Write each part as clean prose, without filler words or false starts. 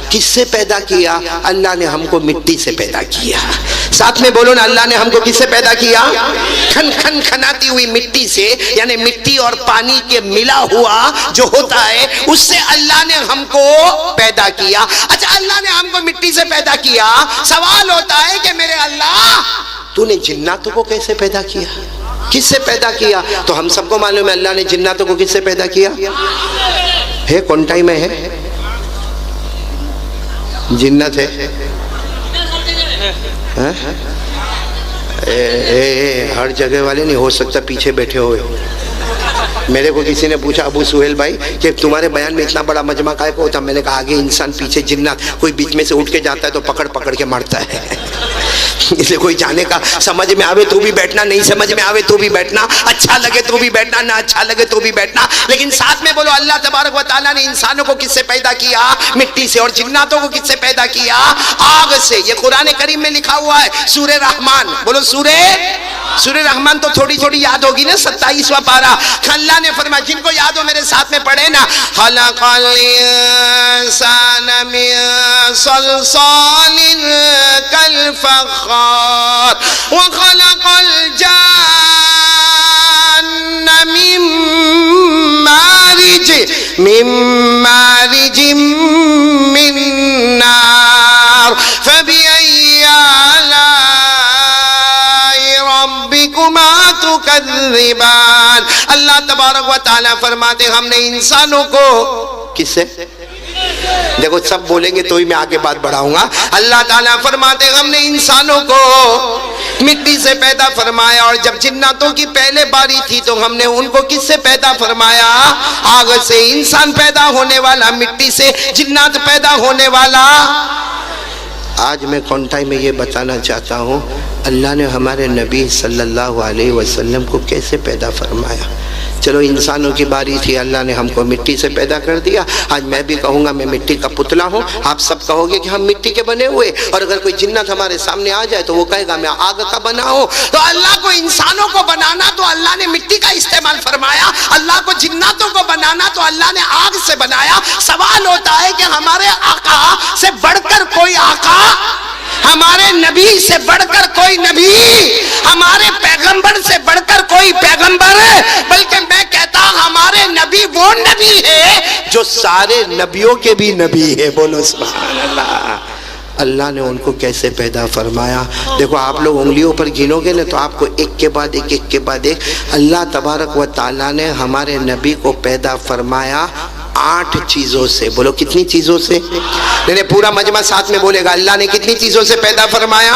کس سے پیدا کیا؟ اللہ نے ہم کو مٹی سے پیدا کیا۔ ساتھ میں بولو نا، اللہ نے ہم کو کس سے پیدا کیا؟ کھن کھن کھناتی ہوئی مٹی سے، یعنی مٹی اور پانی کے ملا ہوا جو ہوتا ہے اس سے اللہ نے ہم کو پیدا کیا۔ اچھا، اللہ نے ہم کو مٹی سے پیدا کیا، سوال ہوتا ہے کہ میرے اللہ تو نے جناتوں کو کیسے پیدا کیا؟ کس سے پیدا کیا؟ تو ہم سب کو معلوم ہے اللہ نے جناتوں کو کس سے پیدا کیا ہے؟ کون ٹائم ہے جنت ہے؟ ہر جگہ والے نہیں ہو سکتا پیچھے بیٹھے ہوئے۔ میرے کو کسی نے پوچھا ابو سہیل بھائی کہ تمہارے بیان میں اتنا بڑا مجمع کائے کو ہوتا؟ میں نے کہا آگے انسان پیچھے جنات، کوئی بیچ میں سے اٹھ کے جاتا ہے تو پکڑ پکڑ کے مارتا ہے۔ اسے کوئی جانے کا، سمجھ میں آوے تو بھی بیٹھنا، نہیں سمجھ میں آوے تو بھی بیٹھنا، اچھا لگے تو بھی بیٹھنا، نہ اچھا لگے تو بھی بیٹھنا، لیکن ساتھ میں بولو اللہ تبارک و تعالیٰ نے انسانوں کو کس سے پیدا کیا؟ مٹی سے۔ اور جناتوں کو کس سے پیدا کیا؟ آگ سے۔ یہ قرآن کریم میں لکھا ہوا ہے، سورہ رحمان، بولو سورہ رحمان تو تھوڑی تھوڑی یاد ہوگی نا، 27واں پارہ۔ اللہ نے فرمایا، جن کو یاد ہو میرے ساتھ میں پڑھے نا، خلق الانسان من صلصال كالفخار وخلق الجان من مارج من نار فبأي آلاء ربكما تكذبان۔ اللہ تبارک و تعالیٰ فرماتے ہم نے انسانوں کو کس سے؟ دیکھو سب بولیں گے تو ہی میں آگے بات بڑھاؤں گا۔ اللہ تعالیٰ فرماتے ہم نے انسانوں کو مٹی سے پیدا فرمایا، اور جب جناتوں کی پہلے باری تھی تو ہم نے ان کو کس سے پیدا فرمایا؟ آگ سے۔ انسان پیدا ہونے والا مٹی سے، جنات پیدا ہونے والا۔ آج میں کونٹائی میں یہ بتانا چاہتا ہوں اللہ نے ہمارے نبی صلی اللہ علیہ وسلم کو کیسے پیدا فرمایا۔ چلو انسانوں کی باری تھی، اللہ نے ہم کو مٹی سے پیدا کر دیا۔ آج میں بھی کہوں گا میں مٹی کا پتلا ہوں، آپ سب کہو گے کہ ہم مٹی کے بنے ہوئے، اور اگر کوئی جنت ہمارے سامنے آ جائے تو وہ کہے گا میں آگ کا بنا ہوں۔ تو اللہ کو انسانوں کو بنانا تو اللہ نے مٹی کا استعمال فرمایا، اللہ کو جناتوں کو بنانا تو اللہ نے آگ سے بنایا۔ سوال ہوتا ہے کہ ہمارے آقا سے بڑھ کر کوئی آقا، ہمارے نبی سے بڑھ کر کوئی نبی، ہمارے پیغمبر سے بڑھ کر کوئی پیغمبر، بلکہ میں کہتا ہمارے نبی وہ نبی ہے جو سارے نبیوں کے بھی نبی ہے۔ بولو سبحان اللہ۔ اللہ نے ان کو کیسے پیدا فرمایا؟ دیکھو آپ لوگ انگلیوں پر گنو گے نا تو آپ کو ایک کے بعد ایک، ایک کے بعد ایک۔ اللہ تبارک و تعالیٰ نے ہمارے نبی کو پیدا فرمایا 8 چیزوں سے۔ بولو کتنی چیزوں سے؟ نہیں پورا مجمع ساتھ میں بولے گا، اللہ نے کتنی چیزوں سے پیدا فرمایا؟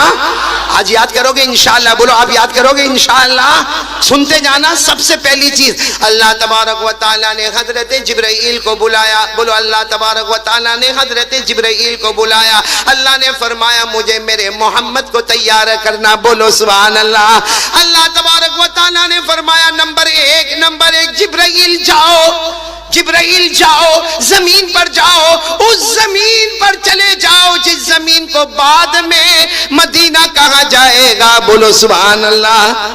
آج یاد کرو گے انشاءاللہ، بولو آپ یاد کرو گے انشاءاللہ۔ سنتے جانا۔ سب سے پہلی چیز، اللہ تبارک و تعالیٰ نے حضرت جبرائیل کو بلایا۔ بولو اللہ تبارک و تعالیٰ نے حضرت جبرائیل کو بلایا۔ اللہ نے فرمایا مجھے میرے محمد کو تیار کرنا۔ بولو سبحان اللہ۔ اللہ تبارک و تعالیٰ نے فرمایا نمبر ایک جبرائیل جاؤ، جبرائیل جاؤ، زمین پر جاؤ، اس زمین پر چلے جاؤ جس زمین کو بعد میں مدینہ کہا جائے گا۔ بولو سبحان اللہ۔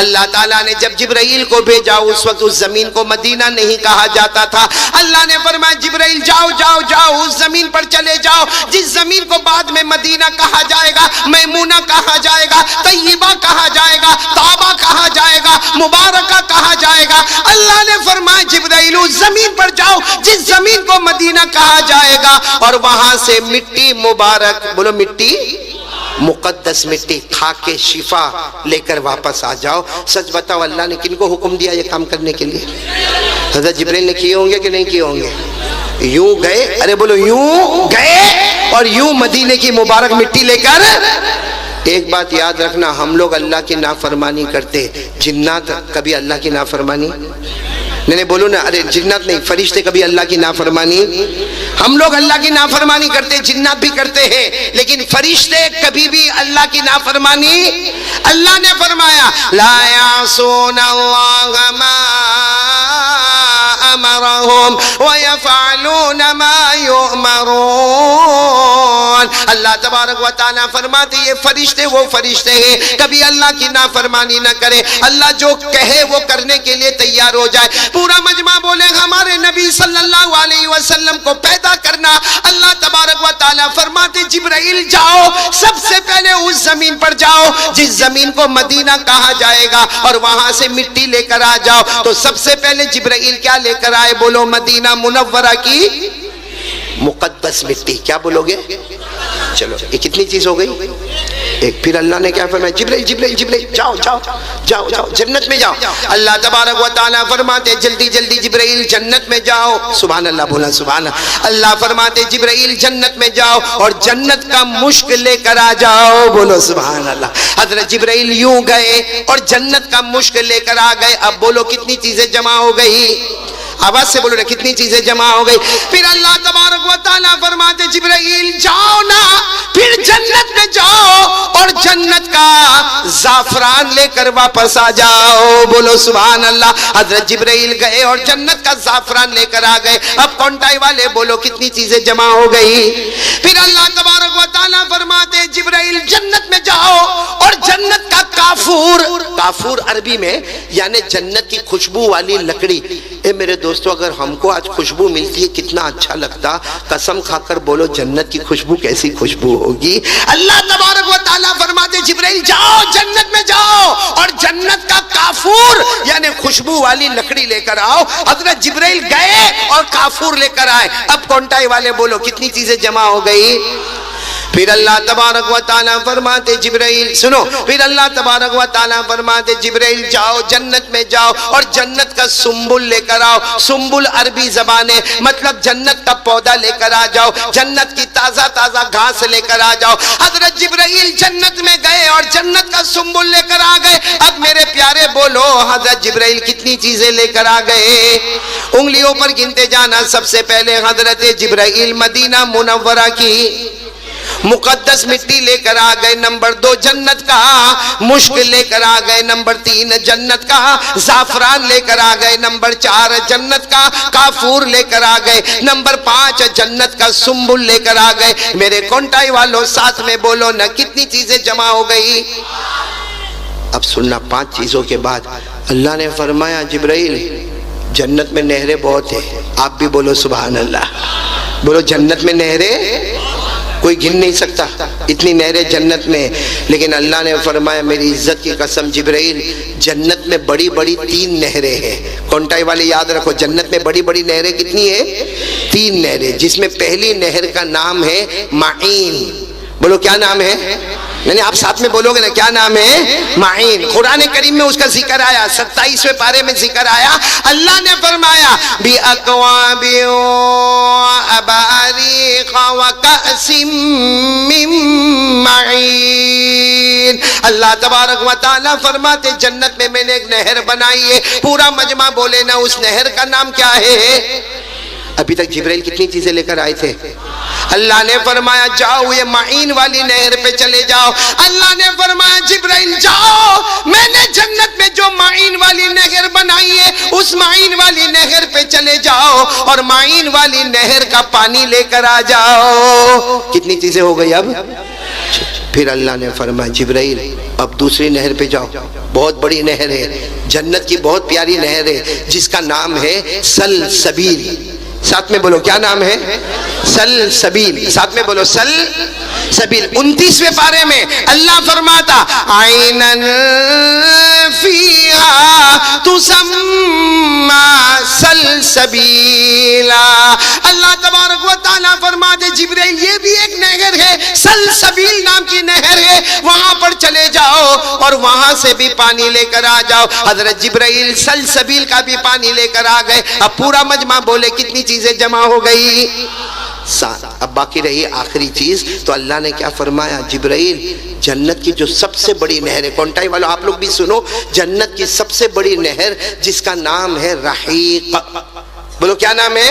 اللہ تعالیٰ نے جب جبرائیل کو بھیجا اس وقت اس زمین کو مدینہ نہیں کہا جاتا تھا۔ اللہ نے فرمایا جبرائیل جاؤ جاؤ جاؤ، اس زمین پر چلے جاؤ جس زمین کو بعد میں مدینہ کہا جائے گا، میمونہ کہا جائے گا، طیبہ کہا جائے گا، طابہ کہا جائے گا، مبارکہ کہا جائے گا۔ اللہ نے فرمایا جبرائیل اس زمین پر جاؤ جس زمین کو مدینہ کہا جائے گا، اور وہاں سے مٹی مبارک، بولو مٹی مقدس، مٹی کھا کے شفا لے کر واپس آ جاؤ۔ سچ بتاؤ اللہ نے کن کو حکم دیا یہ کام کرنے کے لیے؟ حضرت جبرائیل نے کیے ہوں گے کہ نہیں کیے ہوں گے؟ یوں گئے، ارے بولو یوں گئے، اور یوں مدینے کی مبارک مٹی لے کر۔ ایک بات یاد رکھنا، ہم لوگ اللہ کی نافرمانی کرتے، جنات کبھی اللہ کی نافرمانی نہیں بولو نا، ارے جنات نہیں، فرشتے کبھی اللہ کی نافرمانی، ہم لوگ اللہ کی نافرمانی کرتے، جنات بھی کرتے ہیں، لیکن فرشتے کبھی بھی اللہ کی نافرمانی۔ اللہ نے فرمایا لا یعصون اللہ ما امرهم ويفعلون ما يؤمرون۔ اللہ تبارک و تعالیٰ فرماتے یہ فرشتے وہ فرشتے ہیں کبھی اللہ کی نافرمانی نہ کرے، اللہ جو کہے وہ کرنے کے لیے تیار ہو جائے۔ پورا مجمع بولے ہمارے نبی صلی اللہ علیہ وسلم کو پیدا کرنا اللہ تبارک تعالیٰ فرماتے جبرائیل جاؤ سب سے پہلے اس زمین پر جاؤ جس زمین کو مدینہ کہا جائے گا اور وہاں سے مٹی لے کر آ جاؤ. تو سب سے پہلے جبرائیل کیا لے کر آئے؟ بولو مدینہ منورہ کی مقدس مٹی. کیا بولو گے؟ چلو یہ کتنی چیز ہو گئی؟ ایک. پھر اللہ نے کیا فرمایا؟ جبرائیل جبرائیل جبرائیل جاؤ جاؤ جاؤ جاؤ جنت میں جاؤ. اللہ تبارک و تعالیٰ فرماتے جلدی جلدی جبرائیل جنت میں جاؤ. سبحان اللہ بولا سبحان اللہ. اللہ فرماتے جبرائیل جنت میں جاؤ اور جنت کا مشک لے کر آ جاؤ. بولو سبحان اللہ. حضرت جبرائیل یوں گئے اور جنت کا مشک لے کر آ گئے. اب بولو کتنی چیزیں جمع ہو گئی؟ آواز سے بولو نا کتنی چیزیں جمع ہو گئی. پھر اللہ تبارک و تعالیٰ فرماتے جبرائیل جاؤ نا پھر جنت میں جاؤ اور جنت کا زعفران لے کر واپس آ جاؤ. بولو سبحان اللہ. حضرت جبرائیل گئے اور جنت کا زعفران لے کر آ گئے. اب کونٹائی والے بولو کتنی چیزیں جمع ہو گئی؟ پھر اللہ تبارک و تعالیٰ فرماتے جبرائیل جنت میں جاؤ اور جنت کا کافور. کافور عربی میں یعنی جنت کی خوشبو والی لکڑی. اے میرے دوستو اگر ہم کو آج خوشبو ملتی ہے کتنا اچھا لگتا. قسم کھا کر بولو جنت کی خوشبو کیسی خوشبو ہوگی. اللہ تبارک و تعالیٰ فرماتے جبرائیل جاؤ جنت میں جاؤ اور جنت کا کافور یعنی خوشبو والی لکڑی لے کر آؤ. حضرت جبرائیل گئے اور کافور لے کر آئے. اب کونٹائی والے بولو کتنی چیزیں جمع ہو گئی؟ پھر اللہ تبارک و تعالیٰ فرماتے جبرائیل سنو. پھر اللہ تبارک و تعالیٰ فرماتے جبرائیل جاؤ جنت میں جاؤ اور جنت کا سنبل لے کر آؤ. سنبل عربی زبان ہے مطلب جنت کا پودا لے کر آ جاؤ. جنت کی تازہ تازہ گھاس لے کر آ جاؤ. حضرت جبرائیل جنت میں گئے اور جنت کا سنبل لے کر آ گئے. اب میرے پیارے بولو حضرت جبرائیل کتنی چیزیں لے کر آ گئے؟ انگلیوں پر گنتے جانا. سب سے پہلے حضرت جبرائیل مدینہ منورہ کی مقدس مٹی لے کر آ گئے. نمبر 2 جنت کا مشک لے کر آ گئے. نمبر 3 جنت کا زعفران لے کر آ گئے. نمبر 4 جنت کا کافور لے کر آ گئے. نمبر 5 جنت کا سنبل لے کر آ گئے. میرے کونٹائی والوں ساتھ میں بولو نا کتنی چیزیں جمع ہو گئی؟ اب سننا 5 چیزوں کے بعد اللہ نے فرمایا جبرائیل جنت میں نہریں بہت ہیں. آپ بھی بولو سبحان اللہ. بولو جنت میں نہریں کوئی گن نہیں سکتا اتنی نہریں جنت میں. لیکن اللہ نے فرمایا میری عزت کی قسم جبرائیل جنت میں بڑی بڑی 3 نہریں ہیں. کونٹائی والے یاد رکھو جنت میں بڑی بڑی نہریں کتنی ہیں؟ 3 نہریں. جس میں پہلی نہر کا نام ہے معین. بولو کیا نام ہے؟ یعنی آپ ساتھ میں بولو گے نا کیا نام ہے؟ معین. قرآن کریم میں اس کا ذکر آیا 27ویں پارے میں ذکر آیا. اللہ نے فرمایا بِأَكْوَابٍ وَأَبَارِيقَ وَكَأْسٍ مِّن مَّعِينٍ. اللہ تبارک و تعالیٰ فرماتے جنت میں میں نے ایک نہر بنائی ہے. پورا مجمع بولے نا اس نہر کا نام کیا ہے؟ ابھی تک جبرائیل کتنی چیزیں لے کر آئے تھے؟ اللہ نے فرمایا جاؤ یہ معین والی نہر پہ چلے جاؤ. اللہ نے فرمایا جبرائیل جاؤ میں نے جنت میں جو معین والی نہر بنائی ہے اس معین والی نہر پہ چلے جاؤ اور معین والی نہر کا پانی لے کر آ جاؤ. کتنی چیزیں ہو گئی اب؟ پھر اللہ نے فرمایا جبرائیل اب دوسری نہر پہ جاؤ. بہت بڑی نہر ہے جنت کی بہت پیاری نہر ہے جس کا نام ہے سلسبیل. ساتھ میں بولو کیا نام ہے؟ سلسبیل. ساتھ میں بولو سلسبیل. 29ویں پارے میں اللہ فرماتا عینن فیہا تسمی سلسبیلا. اللہ تبارک و تعالیٰ فرماتے جبرائیل یہ بھی ایک نہر ہے سلسبیل نام کی نہر ہے. وہاں پر چلے جاؤ اور وہاں سے بھی پانی لے کر آ جاؤ. حضرت جبرائیل سلسبیل کا بھی پانی لے کر آ گئے. اب پورا مجمع بولے کتنی چیزیں جمع ہو گئی؟ 7. اب باقی رہی آخری چیز. تو اللہ نے کیا فرمایا جبرائیل جنت کی جو سب سے بڑی نہر ہے. کونٹائی والوں آپ لوگ بھی سنو جنت کی سب سے بڑی نہر جس کا نام ہے رحیق. بولو کیا نام ہے؟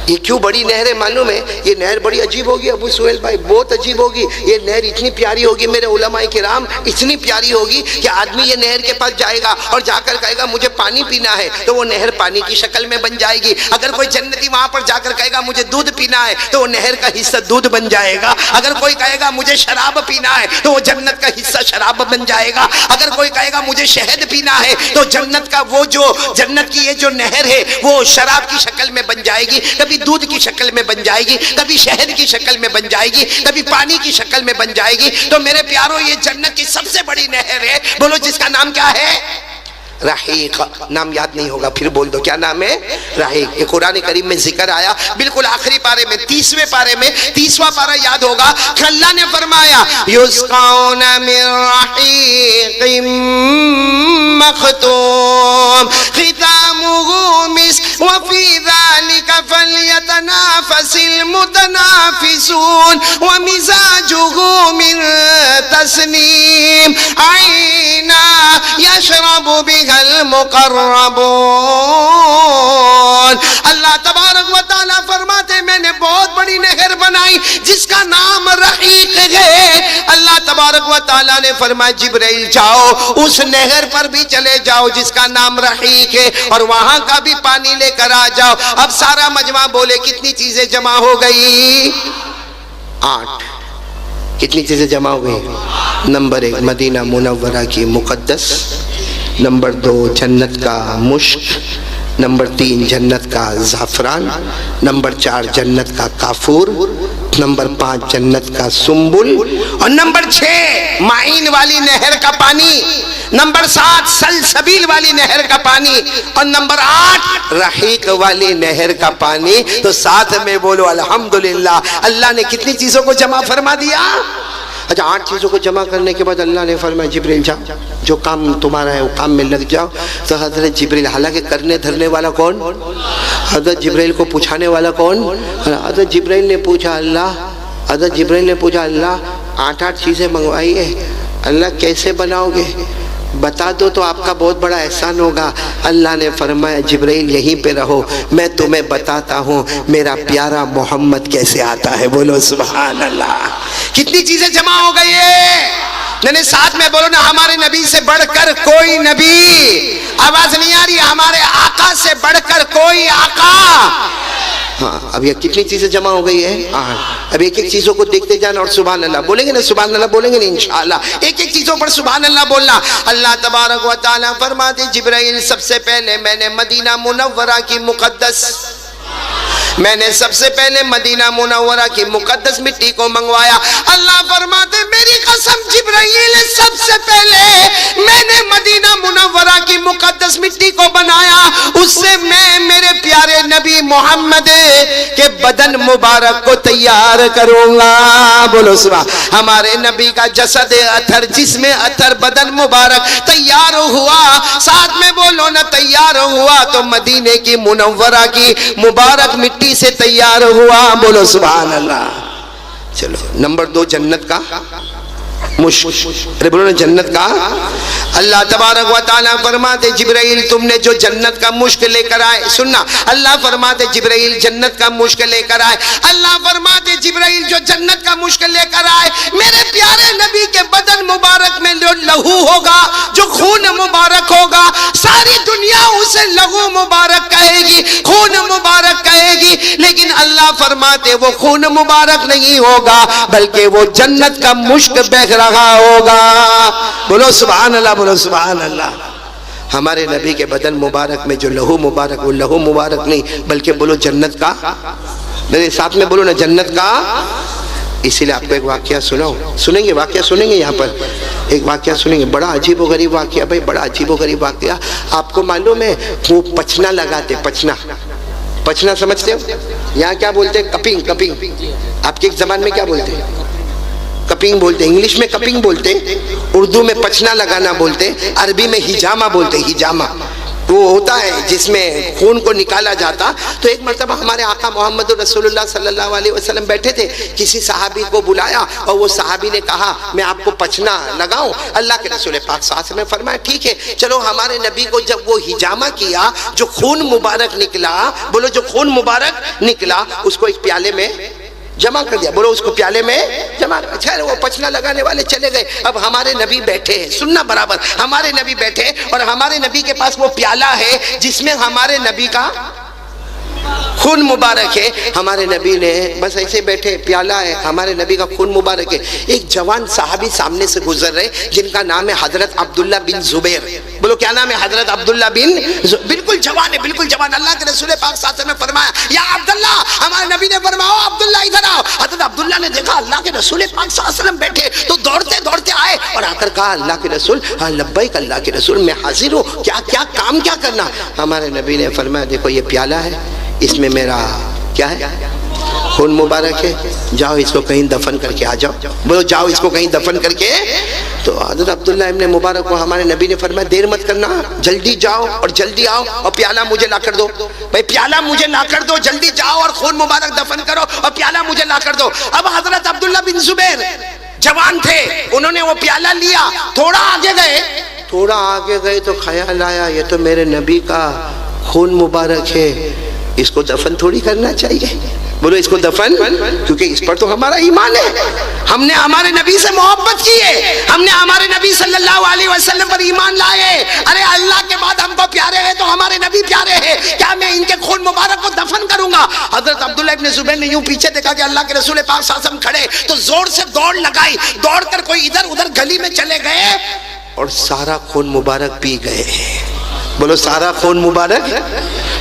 یہ کیوں بڑی نہر ہے معلوم ہے؟ یہ نہر بڑی عجیب ہوگی ابو سہیل بھائی بہت عجیب ہوگی. یہ نہر اتنی پیاری ہوگی میرے علماء کرام اتنی پیاری ہوگی کہ آدمی یہ نہر کے پاس جائے گا اور جا کر کہے گا مجھے پانی پینا ہے تو وہ نہر پانی کی شکل میں بن جائے گی. اگر کوئی جنتی وہاں پر جا کر کہے گا مجھے دودھ پینا ہے تو وہ نہر کا حصہ دودھ بن جائے گا. اگر کوئی کہے گا مجھے شراب پینا ہے تو وہ جنت کا حصہ شراب بن جائے گا. اگر کوئی کہے گا مجھے شہد پینا ہے تو جنت کا وہ جو جنت کی یہ جو نہر ہے وہ شراب کی شکل میں بن جائے گی. کبھی کبھی دودھ کی شکل میں بن جائے گی، کبھی شہد کی شکل میں بن جائے گی، کبھی پانی کی شکل میں بن جائے گی۔ تو میرے پیاروں یہ جنت کی سب سے بڑی نہر ہے، بولو جس کا نام کیا ہے؟ رحیق۔ نام یاد نہیں ہوگا پھر بول دو کیا نام ہے؟ رحیق۔ یہ قرآن کریم میں ذکر آیا بالکل آخری پارے میں، 30ویں پارے میں، 30واں پارہ یاد ہوگا کہ اللہ نے فرمایا یسقون من رحیق مختوم ختامہ مسک وفی ذلک فلیتنافس المتنافسون ومزاجہ من تسنیم عینا یشرب بها المقربون۔ اللہ تبارک و تعالیٰ فرماتے میں نے بہت بڑی نہر بنائی جس کا نام رحیق ہے۔ اللہ تبارک و تعالیٰ نے فرمایا جبرائیل جاؤ اس نہر پر بھی چلے جاؤ جس کا نام رحیق ہے اور وہاں کا بھی پانی لے کر آ جاؤ۔ اب سارا مجمع بولے کتنی چیزیں جمع ہو گئی؟ 8۔ کتنی چیزیں جمع ہو گئی؟ نمبر 1 مدینہ منورہ کی مقدس، نمبر 2 جنت کا مشک، نمبر 3 جنت کا زعفران، نمبر 4 جنت کا کافور، نمبر 5 جنت کا سنبل، اور نمبر 6 معین والی نہر کا پانی، نمبر 7 سلسبیل والی نہر کا پانی، اور نمبر 8 رحیق والی نہر کا پانی۔ تو ساتھ میں بولو الحمدللہ، اللہ نے کتنی چیزوں کو جمع فرما دیا؟ اچھا 8 چیزوں کو جمع کرنے کے بعد اللہ نے فرمایا جبریل جاؤ، جو کام تمہارا ہے وہ کام میں لگ جاؤ۔ تو حضرت جبریل، حالانکہ کرنے دھرنے والا کون؟ حضرت جبریل کو پوچھانے والا کون؟ حضرت جبریل نے پوچھا اللہ، حضرت جبریل نے پوچھا اللہ 8 چیزیں منگوائی ہے، اللہ کیسے بناؤ گے؟ بتا دو تو آپ کا بہت بڑا احسان ہوگا۔ اللہ نے فرمایا جبرائیل یہیں پہ رہو، میں تمہیں بتاتا ہوں میرا پیارا محمد کیسے آتا ہے۔ بولو سبحان اللہ۔ کتنی چیزیں جمع ہو گئی ہے؟ ساتھ میں بولو نا، ہمارے نبی سے بڑھ کر کوئی نبی، آواز نہیں آ رہی، ہمارے آقا سے بڑھ کر کوئی آقا۔ ہاں اب یہ کتنی چیزیں جمع ہو گئی ہے؟ اب ایک ایک چیزوں کو دیکھتے جانا اور سبحان اللہ بولیں گے نا، سبحان اللہ بولیں گے نا انشاءاللہ، ایک ایک چیزوں پر سبحان اللہ بولنا۔ اللہ تبارک و تعالیٰ فرماتے جبرائیل سب سے پہلے میں نے مدینہ منورہ کی مقدس، میں نے سب سے پہلے مدینہ منورہ کی مقدس مٹی کو منگوایا۔ اللہ فرماتے میری قسم جبرائیل سب سے پہلے میں نے مدینہ منورہ کی مقدس مٹی کو بنایا، اس سے میں میرے پیارے نبی محمد کے بدن مبارک کو تیار کروں گا۔ بولو سبحان۔ ہمارے نبی کا جسد اطہر، جسم اطہر، بدن مبارک تیار ہوا، ساتھ میں بولو نا تیار ہوا تو مدینے کی منورہ کی مبارک مٹی سے تیار ہوا۔ بولو سبحان اللہ۔ چلو نمبر 2 جنت کا مشک، ارے بولو نا جنت کا۔ اللہ تبارک و تعالیٰ فرماتے جبرائیل تم نے جو جنت کا مشک لے کر آئے، سننا، اللہ فرماتے جبرائیل جنت کا مشک لے کر آئے، اللہ فرماتے جبرائیل جو جنت کا مشک لے کر آئے، میرے پیارے نبی کے بدن مبارک میں جو لہو ہوگا، جو خون مبارک ہوگا، ساری دنیا اسے لہو مبارک کہے گی، خون مبارک کہے گی، لیکن اللہ فرماتے وہ خون مبارک نہیں ہوگا بلکہ وہ جنت کا مشک بہہ رہا ہوگا۔ بولو سبحان اللہ، بولو سبحان اللہ۔ ہمارے نبی کے بدن مبارک میں جو لہو مبارک، وہ لہو مبارک نہیں بلکہ بولو جنت کا، میرے ساتھ میں بولو نا جنت کا۔ اسی لئے آپ کو ایک واقعہ سنیں گے، واقعہ سنیں گے، یہاں پر ایک واقعہ سنیں گے، بڑا عجیب و غریب واقعہ، بھائی بڑا عجیب و غریب واقعہ۔ آپ کو معلوم ہے وہ پچنا لگاتے، پچنا سمجھتے ہو؟ یہاں کیا بولتے ہیں؟ Cupping, cupping. آپ کی ایک زبان میں کیا بولتے ہیں؟ کپنگ بولتے، انگلش میں کپنگ بولتے، اردو میں پچنا لگانا بولتے، عربی میں ہجامہ بولتے، ہجامہ۔ وہ ہوتا ہے جس میں خون کو نکالا جاتا۔ تو ایک مرتبہ ہمارے آقا محمد رسول اللہ صلی اللہ علیہ وسلم بیٹھے تھے، کسی صحابی کو بلایا اور وہ صحابی نے کہا میں آپ کو پچنا لگاؤں؟ اللہ کے رسول پاک صلی اللہ علیہ وسلم نے فرمایا ٹھیک ہے چلو۔ ہمارے نبی کو جب وہ ہجامہ کیا، جو خون مبارک نکلا، بولو جو خون مبارک نکلا، اس کو ایک پیالے میں جمع کر دیا، بولو اس کو پیالے میں جمع کر دیا۔ وہ پچنا لگانے والے چلے گئے، اب ہمارے نبی بیٹھے ہیں، سننا برابر، ہمارے نبی بیٹھے اور ہمارے نبی کے پاس وہ پیالہ ہے جس میں ہمارے نبی کا خون مبارک ہے. ہمارے نبی نے بس ایسے بیٹھے, پیالہ ہے, ہمارے نبی کا خون مبارک ہے. ایک جوان صحابی سامنے سے گزر رہے جن کا نام ہے حضرت عبداللہ بن زبیر. بولو کیا نام ہے؟ حضرت عبداللہ بن بالکل جوان ہے, بالکل جوان. اللہ کے رسول پاک صلی اللہ علیہ وسلم نے فرمایا یا عبداللہ, ہمارے نبی نے فرمایا عبداللہ ادھر آؤ. حضرت عبداللہ نے دیکھا اللہ کے رسول پاک صلی اللہ علیہ وسلم بیٹھے تو دوڑتے دوڑتے آئے اور آ کر کہا اللہ کے رسول, ہاں لبیک اللہ کے رسول, میں حاضر ہوں, کیا کام کیا کرنا. ہمارے نبی نے فرمایا دیکھو یہ پیالہ ہے, اس میں میرا کیا ہے؟ خون مبارک ہے, جاؤ اس کو کہیں دفن کر کے آ جاؤ. بولو جاؤ اس کو کہیں دفن کر کے. تو حضرت عبداللہ ابن مبارک کو ہمارے نبی نے فرمایا دیر مت کرنا, جلدی جاؤ اور جلدی آؤ اور پیالہ مجھے لا کر دو. بھائی پیالہ مجھے لا کر دو, جلدی جاؤ اور خون مبارک دفن کرو اور پیالہ مجھے لا کر دو. اب حضرت عبداللہ بن زبیر جوان تھے, انہوں نے وہ پیالہ لیا, تھوڑا آگے گئے تو خیال آیا یہ تو میرے نبی کا خون مبارک ہے, اس کو دفن تھوڑی کرنا چاہیے. بولو اس کو دفن, کیونکہ اس پر تو ہمارا ایمان ہے, ہم نے ہمارے نبی سے محبت کی ہے, ہم نے ہمارے نبی صلی اللہ علیہ وسلم پر ایمان لائے. ارے اللہ کے بعد ہم کو پیارے ہیں تو ہمارے نبی پیارے ہیں, کیا میں ان کے خون مبارک کو دفن کروں گا؟ حضرت عبداللہ ابن زبیر نے یوں پیچھے دیکھا کہ اللہ کے رسول پاک صلی اللہ علیہ وسلم کھڑے, تو زور سے دوڑ لگائی, دوڑ کر کوئی ادھر ادھر گلی میں چلے گئے اور سارا خون مبارک پی گئے. بولو سارا خون مبارک,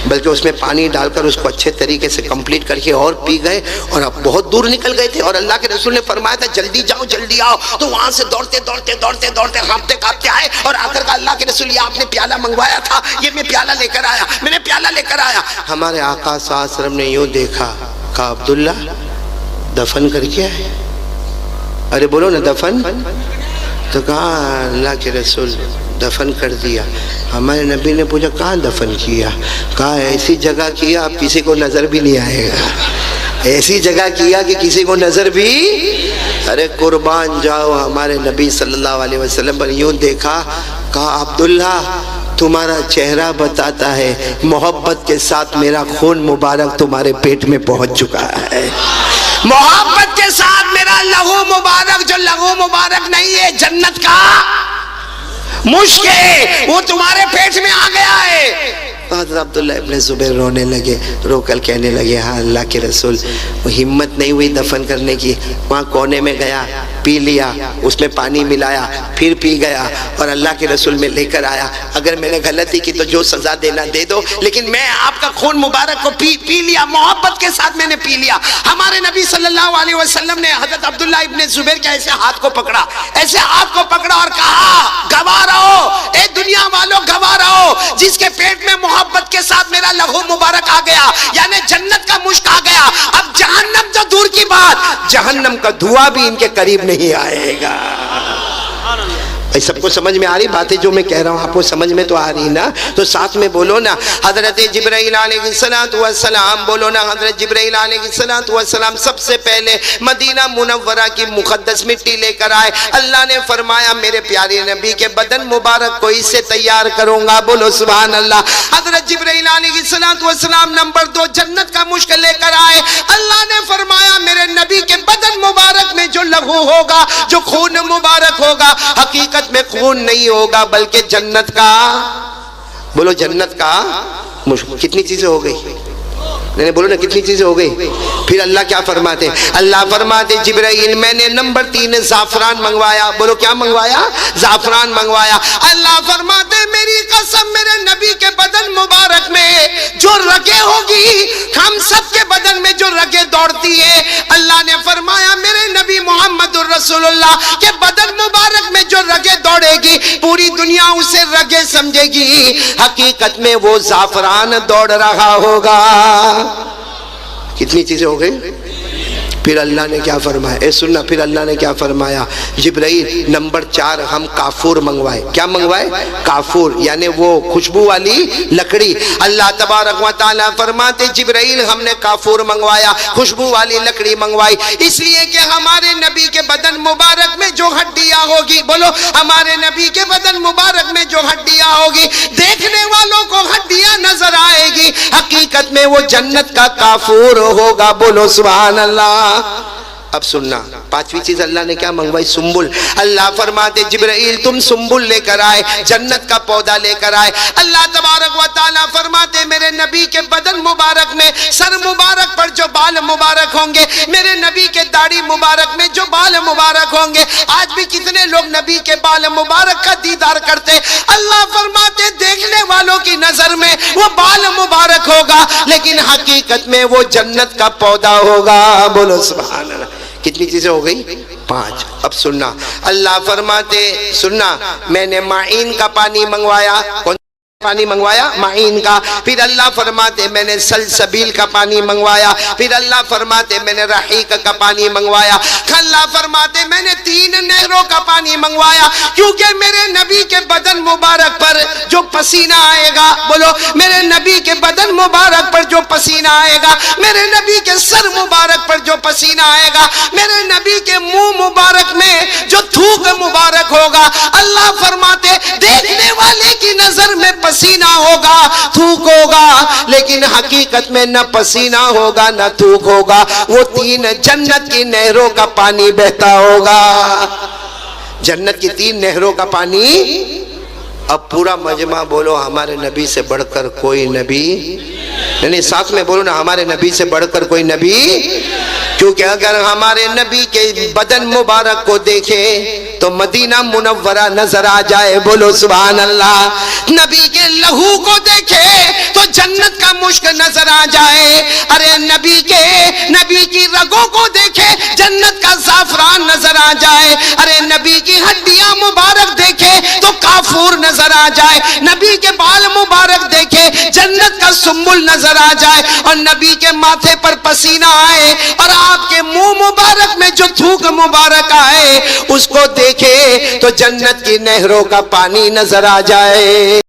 بلکہ اس میں پانی ڈال کر اس کو اچھے طریقے سے کمپلیٹ کر کے اور پی گئے, اور اب بہت دور نکل گئے تھے. اور اللہ کے رسول نے فرمایا تھا جلدی جاؤ جلدی آؤ, تو وہاں سے دوڑتے کانپتے کانپتے آئے اور آ کر کہا اللہ کے رسول یہ آپ نے پیالہ منگوایا تھا, یہ میں پیالہ لے کر آیا, میں نے پیالہ لے کر آیا. ہمارے آقا صلی اللہ علیہ وسلم نے یوں دیکھا, کہا عبداللہ دفن کر کے آئے؟ ارے بولو نا دفن. تو کہا اللہ کے رسول دفن کر دیا. ہمارے نبی نے پوچھا کہاں دفن کیا؟ کہا ایسی جگہ کیا اب کسی کو نظر بھی نہیں آئے گا, ایسی جگہ کیا کہ کسی کو نظر بھی. ارے قربان جاؤ, ہمارے نبی صلی اللہ علیہ وسلم پر یوں دیکھا, کہا عبداللہ تمہارا چہرہ بتاتا ہے محبت کے ساتھ میرا خون مبارک تمہارے پیٹ میں پہنچ چکا ہے. محبت کے ساتھ میرا لہو مبارک, جو لہو مبارک نہیں ہے جنت کا مشک ہے, وہ تمہارے پیٹ میں آ گیا ہے. حضرت عبداللہ ابن زبیر رونے لگے, رو کر کہنے لگے ہاں اللہ کے رسول وہ ہمت نہیں ہوئی دفن کرنے کی, وہاں کونے میں گیا, پی لیا, اس میں پانی ملایا, پھر پی گیا اور اللہ کے رسول میں لے کر آیا. اگر میں نے غلطی کی تو جو سزا دینا دے دو, لیکن میں آپ کا خون مبارک کو پی لیا, محبت کے ساتھ میں نے پی لیا. ہمارے نبی صلی اللہ علیہ وسلم نے حضرت عبداللہ ابن زبیر کے ایسے ہاتھ کو پکڑا, ایسے ہاتھ کو پکڑا اور کہا گواہ رہو اے دنیا والوں, گواہ رہو جس کے پیٹ میں محبت کے ساتھ میرا لہو مبارک آ گیا, یعنی جنت کا مشک آ گیا. اب جہنم تو دور کی بات, جہنم کا دھواں بھی ان کے قریب نہیں آئے گا. سب کو سمجھ میں آ رہی باتیں جو میں کہہ رہا ہوں, آپ کو سمجھ میں تو آ رہی نا, تو ساتھ میں بولو نا حضرت جبرائیل علیہ السلام, بولو نا حضرت جبرائیل علیہ السلام سب سے پہلے مدینہ منورہ کی مقدس مٹی لے کر آئے. اللہ نے فرمایا میرے پیارے نبی کے بدن مبارک کو اس سے تیار کروں گا. بولو سبحان اللہ. حضرت جبرائیل علیہ السلام نمبر 2 جنت کا مشک لے کر آئے. اللہ نے فرمایا میرے نبی کے بدن مبارک میں جو لہو ہوگا, جو خون مبارک ہوگا, حقیقت میں خون نہیں ہوگا بلکہ جنت کا, بولو جنت کا کتنی چیزیں ہو گئی, نہیں بولو نا کتنی چیزیں ہو گئی. پھر اللہ کیا فرماتے, اللہ فرماتے جبرائیل میں نے نمبر 3 زعفران منگوایا. بولو کیا منگوایا؟ زعفران منگوایا. اللہ فرماتے میری قسم میرے نبی کے بدن مبارک میں جو رگیں ہوگی, ہم سب کے بدن میں جو رگیں دوڑتی ہیں, اللہ نے فرمایا میرے نبی محمد الرسول اللہ کے بدن مبارک میں جو رگیں دوڑے گی پوری دنیا اسے رگیں سمجھے گی, حقیقت میں وہ زعفران دوڑ رہا ہوگا. کتنی چیزیں ہو گئی. پھر اللہ نے کیا فرمایا, اے سننا, پھر اللہ نے کیا فرمایا جبرائیل نمبر 4 ہم کافور منگوائے. کیا منگوائے؟ کافور, یعنی وہ خوشبو والی لکڑی. اللہ تبارک و تعالیٰ فرماتے جبرائیل ہم نے کافور منگوایا, خوشبو والی لکڑی منگوائی, اس لیے کہ ہمارے نبی کے بدن مبارک میں جو ہڈیاں ہوگی, بولو ہمارے نبی کے بدن مبارک میں جو ہڈیاں ہوگی دیکھنے والوں کو ہڈیاں نظر آئے گی, حقیقت میں وہ جنت کا کافور ہوگا. بولو سبحان اللہ. اب سننا پانچویں چیز اللہ نے کیا منگوائی؟ سنبل. اللہ فرماتے جبرائیل تم سنبل لے کر آئے، جنت کا پودا لے کر آئے. اللہ تبارک و تعالیٰ فرماتے میرے نبی کے بدن مبارک میں سر مبارک پر جو بال مبارک ہوں گے، میرے نبی کے داڑھی مبارک میں جو بال مبارک ہوں گے. آج بھی کتنے لوگ نبی کے بال مبارک کا دیدار کرتے؟ اللہ فرماتے دیکھنے والوں کی نظر میں وہ بال مبارک ہوگا، لیکن حقیقت میں وہ جنت کا پودا ہوگا. بولو سبحان اللہ. کتنی چیزیں ہو گئی؟ 5. اب سننا اللہ فرماتے سننا میں نے معین کا پانی منگوایا. کون پانی منگوایا؟ معین کا. پھر اللہ فرماتے میں نے سلسبیل کا پانی منگوایا. پھر اللہ فرماتے میں نے رحیق کا پانی منگوایا. اللہ فرماتے میں نے 3 نہروں کا پانی منگوایا، کیونکہ میرے نبی کے بدن مبارک پر جو پسینہ آئے گا، بولو میرے نبی کے بدن مبارک پر جو پسینہ آئے گا، میرے نبی کے سر مبارک پر جو پسینہ آئے گا، میرے نبی کے منہ مبارک میں جو تھوک مبارک ہوگا، اللہ فرماتے دیکھنے والے کی نظر میں پسینہ ہوگا، تھوک ہوگا، لیکن حقیقت میں نہ پسینہ ہوگا نہ تھوک ہوگا. وہ 3 جنت کی نہروں کا پانی بہتا ہوگا. جنت کی 3 نہروں کا پانی. اب پورا مجمع بولو ہمارے نبی سے بڑھ کر کوئی نبی نہیں. ساتھ میں بولو نا ہمارے نبی سے بڑھ کر کوئی نبی. کیونکہ اگر ہمارے نبی کے بدن مبارک کو دیکھے تو مدینہ منورہ نظر آ جائے. بولو سبحان اللہ. نبی کے لہو کو دیکھے تو جنت کا مشک نظر آ جائے. ارے نبی کی رگوں کو دیکھے جنت کا زعفران نظر آ جائے. ارے نبی کی ہڈیاں مبارک دیکھے تو کافور نظر آ جائے. نبی کے بال مبارک دیکھے جنت کا سنبل نظر آ جائے. اور نبی کے ماتھے پر پسینہ آئے اور آپ کے منہ مبارک میں جو تھوک مبارک آئے اس کو دیکھے تو جنت کی نہروں کا پانی نظر آ جائے.